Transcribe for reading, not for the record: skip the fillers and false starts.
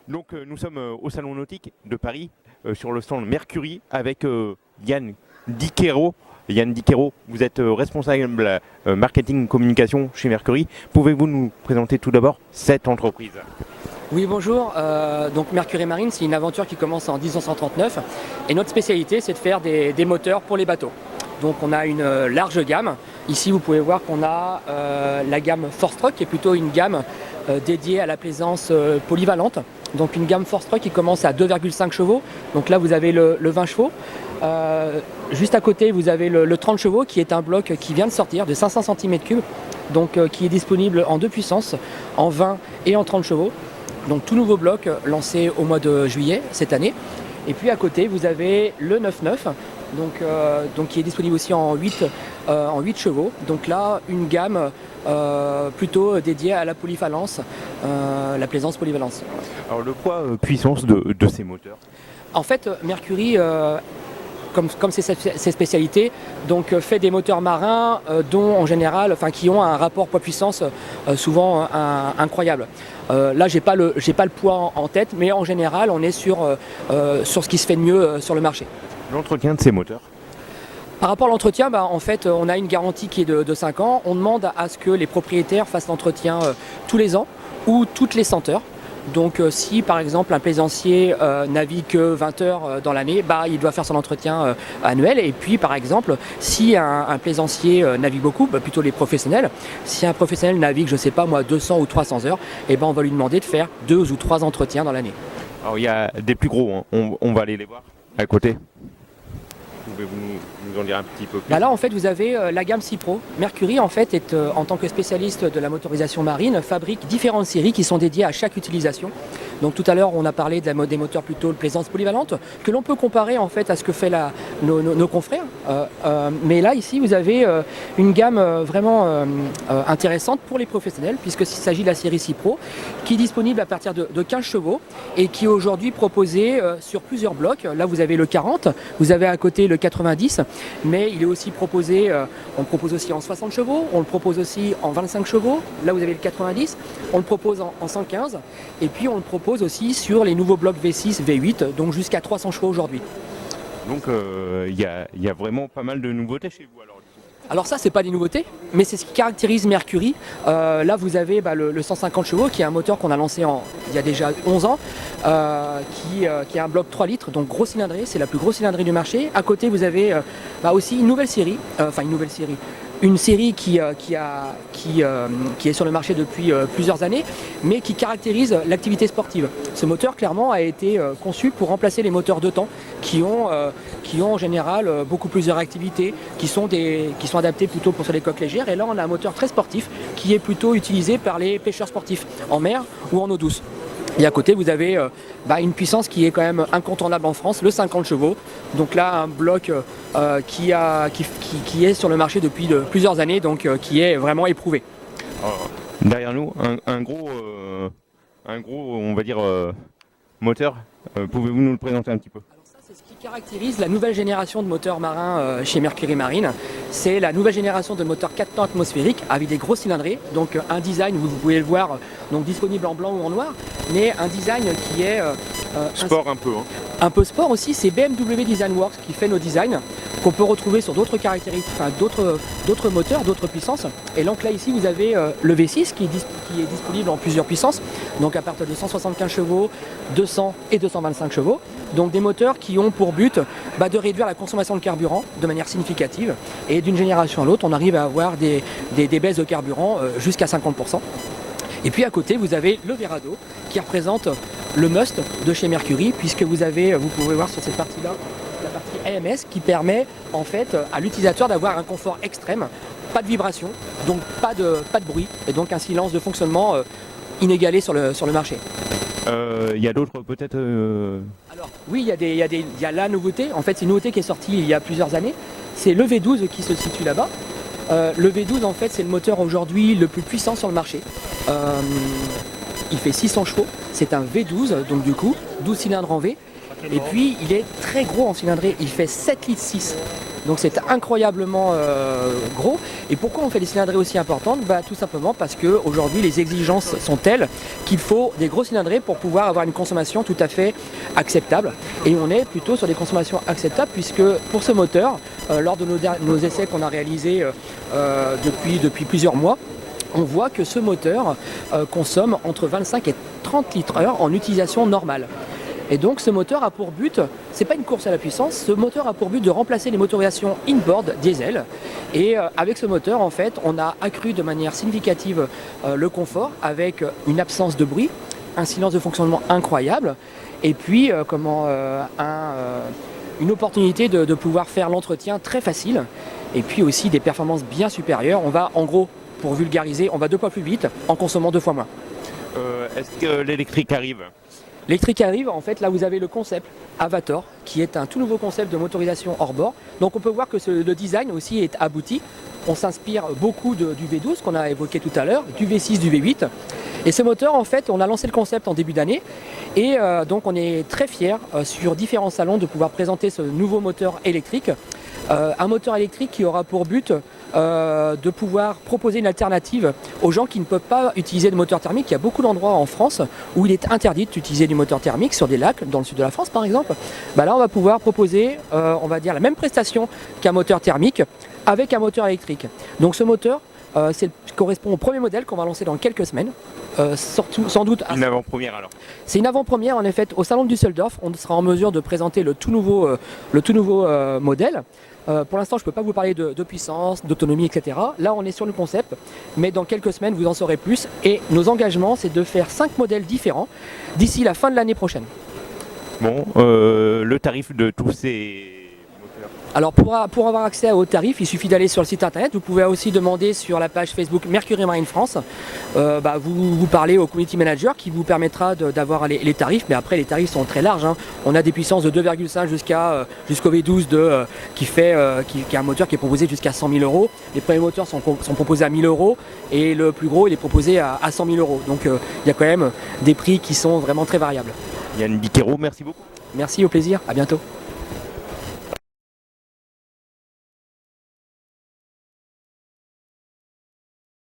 Donc nous sommes au Salon Nautique de Paris, sur le stand Mercury, avec Yann Diquero. Yann Diquero, vous êtes responsable marketing communication chez Mercury. Pouvez-vous nous présenter tout d'abord cette entreprise? Oui, bonjour. Donc Mercury Marine, c'est une aventure qui commence en 1939 et notre spécialité, c'est de faire des moteurs pour les bateaux. Donc on a une large gamme. Ici, vous pouvez voir qu'on a la gamme Force Truck, qui est plutôt une gamme dédiée à la plaisance polyvalente. Donc une gamme Force Truck qui commence à 2,5 chevaux. Donc là, vous avez le 20 chevaux. Juste à côté, vous avez le 30 chevaux, qui est un bloc qui vient de sortir de 500 cm3, donc qui est disponible en deux puissances, en 20 et en 30 chevaux. Donc tout nouveau bloc lancé au mois de juillet cette année. Et puis à côté, vous avez le 9.9, donc qui est disponible aussi en 8 chevaux. Donc là, une gamme plutôt dédiée à la polyvalence, la plaisance polyvalence. Alors le poids puissance de ces moteurs? En fait, Mercury, comme c'est ses spécialités, donc fait des moteurs marins dont en général, qui ont un rapport poids-puissance souvent incroyable. Là, j'ai pas le poids en tête, mais en général, on est sur ce qui se fait de mieux sur le marché. L'entretien de ces moteurs? Par rapport à l'entretien, en fait, on a une garantie qui est de 5 ans. On demande à ce que les propriétaires fassent l'entretien tous les ans ou toutes les 100 heures. Donc si par exemple un plaisancier navigue que 20 heures dans l'année, il doit faire son entretien annuel. Et puis par exemple, si un plaisancier navigue beaucoup, plutôt les professionnels, si un professionnel navigue, je sais pas moi, 200 ou 300 heures, on va lui demander de faire 2 ou 3 entretiens dans l'année. Alors il y a des plus gros, hein. On va aller les voir à côté. Pouvez-vous nous en dire un petit peu plus? Là en fait vous avez la gamme Cipro. Mercury en fait est en tant que spécialiste de la motorisation marine fabrique différentes séries qui sont dédiées à chaque utilisation. Donc tout à l'heure on a parlé des moteurs plutôt de plaisance polyvalente que l'on peut comparer en fait à ce que fait nos confrères. Mais là ici vous avez une gamme vraiment intéressante pour les professionnels puisqu'il s'agit de la série Cipro qui est disponible à partir de 15 chevaux et qui est aujourd'hui proposée sur plusieurs blocs. Là vous avez le 40, vous avez à côté le 90, mais il est aussi proposé, on le propose aussi en 60 chevaux, on le propose aussi en 25 chevaux, là vous avez le 90, on le propose en 115, et puis on le propose aussi sur les nouveaux blocs V6, V8, donc jusqu'à 300 chevaux aujourd'hui. Donc il y a vraiment pas mal de nouveautés chez vous alors? Alors ça, c'est pas des nouveautés, mais c'est ce qui caractérise Mercury. Là, vous avez le 150 chevaux, qui est un moteur qu'on a lancé il y a déjà 11 ans, qui est un bloc 3 litres, donc gros cylindrée, c'est la plus grosse cylindrée du marché. À côté, vous avez aussi une nouvelle série, une série qui est sur le marché depuis plusieurs années, mais qui caractérise l'activité sportive. Ce moteur, clairement, a été conçu pour remplacer les moteurs de temps qui ont en général beaucoup plus de réactivité, qui sont adaptés plutôt pour sur les coques légères. Et là, on a un moteur très sportif qui est plutôt utilisé par les pêcheurs sportifs en mer ou en eau douce. Et à côté, vous avez une puissance qui est quand même incontournable en France, le 50 chevaux. Donc là, un bloc qui est sur le marché depuis plusieurs années, donc qui est vraiment éprouvé. Alors, derrière nous, un gros, on va dire, moteur. Pouvez-vous nous le présenter un petit peu? C'est ce qui caractérise la nouvelle génération de moteurs marins chez Mercury Marine. C'est la nouvelle génération de moteurs 4 temps atmosphériques avec des grosses cylindrées. Donc un design, vous pouvez le voir, donc disponible en blanc ou en noir, mais un design qui est... sport un peu. Hein. Un peu sport aussi, c'est BMW Design Works qui fait nos designs, qu'on peut retrouver sur d'autres caractéristiques, d'autres moteurs, d'autres puissances. Et donc là ici vous avez le V6 qui est disponible en plusieurs puissances, donc à partir de 175 chevaux, 200 et 225 chevaux. Donc des moteurs qui ont pour but de réduire la consommation de carburant de manière significative. Et d'une génération à l'autre, on arrive à avoir des baisses de carburant jusqu'à 50%. Et puis à côté, vous avez le Verado qui représente le must de chez Mercury, puisque vous pouvez voir sur cette partie-là, la partie AMS qui permet en fait à l'utilisateur d'avoir un confort extrême, pas de vibration, donc pas de bruit, et donc un silence de fonctionnement inégalé sur le marché. Il y a d'autres peut-être Alors oui, il y a la nouveauté, en fait c'est une nouveauté qui est sortie il y a plusieurs années, c'est le V12 qui se situe là-bas. Le V12 en fait c'est le moteur aujourd'hui le plus puissant sur le marché. Il fait 600 chevaux, c'est un V12, donc du coup 12 cylindres en V. Et puis il est très gros en cylindrée, il fait 7,6 litres. Donc c'est incroyablement gros. Et pourquoi on fait des cylindrées aussi importantes? Tout simplement parce qu'aujourd'hui les exigences sont telles qu'il faut des gros cylindrées pour pouvoir avoir une consommation tout à fait acceptable. Et on est plutôt sur des consommations acceptables puisque pour ce moteur, lors de nos essais qu'on a réalisés depuis plusieurs mois, on voit que ce moteur consomme entre 25 et 30 litres heure en utilisation normale. Et donc ce moteur a pour but, c'est pas une course à la puissance, ce moteur a pour but de remplacer les motorisations inboard diesel. Et avec ce moteur, en fait, on a accru de manière significative le confort avec une absence de bruit, un silence de fonctionnement incroyable, et puis une opportunité de pouvoir faire l'entretien très facile, et puis aussi des performances bien supérieures. On va, en gros, pour vulgariser, on va 2 fois plus vite en consommant 2 fois moins. Est-ce que l'électrique arrive? L'électrique arrive, en fait, là vous avez le concept Avator, qui est un tout nouveau concept de motorisation hors bord. Donc on peut voir que le design aussi est abouti. On s'inspire beaucoup du V12 qu'on a évoqué tout à l'heure, du V6, du V8. Et ce moteur, en fait, on a lancé le concept en début d'année. Et donc on est très fiers sur différents salons de pouvoir présenter ce nouveau moteur électrique. Un moteur électrique qui aura pour but de pouvoir proposer une alternative aux gens qui ne peuvent pas utiliser de moteur thermique. Il y a beaucoup d'endroits en France où il est interdit d'utiliser du moteur thermique, sur des lacs, dans le sud de la France par exemple. Là on va pouvoir proposer, on va dire, la même prestation qu'un moteur thermique avec un moteur électrique. Donc ce moteur correspond au premier modèle qu'on va lancer dans quelques semaines. Sans doute. Une avant-première alors. C'est une avant-première en effet au salon de Düsseldorf. On sera en mesure de présenter le tout nouveau modèle. Pour l'instant, je ne peux pas vous parler de puissance, d'autonomie, etc. Là, on est sur le concept, mais dans quelques semaines, vous en saurez plus. Et nos engagements, c'est de faire 5 modèles différents d'ici la fin de l'année prochaine. Bon, le tarif de tous ces moteurs? Alors pour avoir accès au tarif, il suffit d'aller sur le site internet. Vous pouvez aussi demander sur la page Facebook Mercury Marine France. Vous parlez au community manager qui vous permettra d'avoir les tarifs. Mais après les tarifs sont très larges, hein. On a des puissances de 2,5 jusqu'au V12 qui est un moteur qui est proposé jusqu'à 100 000 €. Les premiers moteurs sont proposés à 1 000 € et le plus gros il est proposé à 100 000 €. Donc il y a quand même des prix qui sont vraiment très variables. Yann Diquero, merci beaucoup. Merci, au plaisir, à bientôt.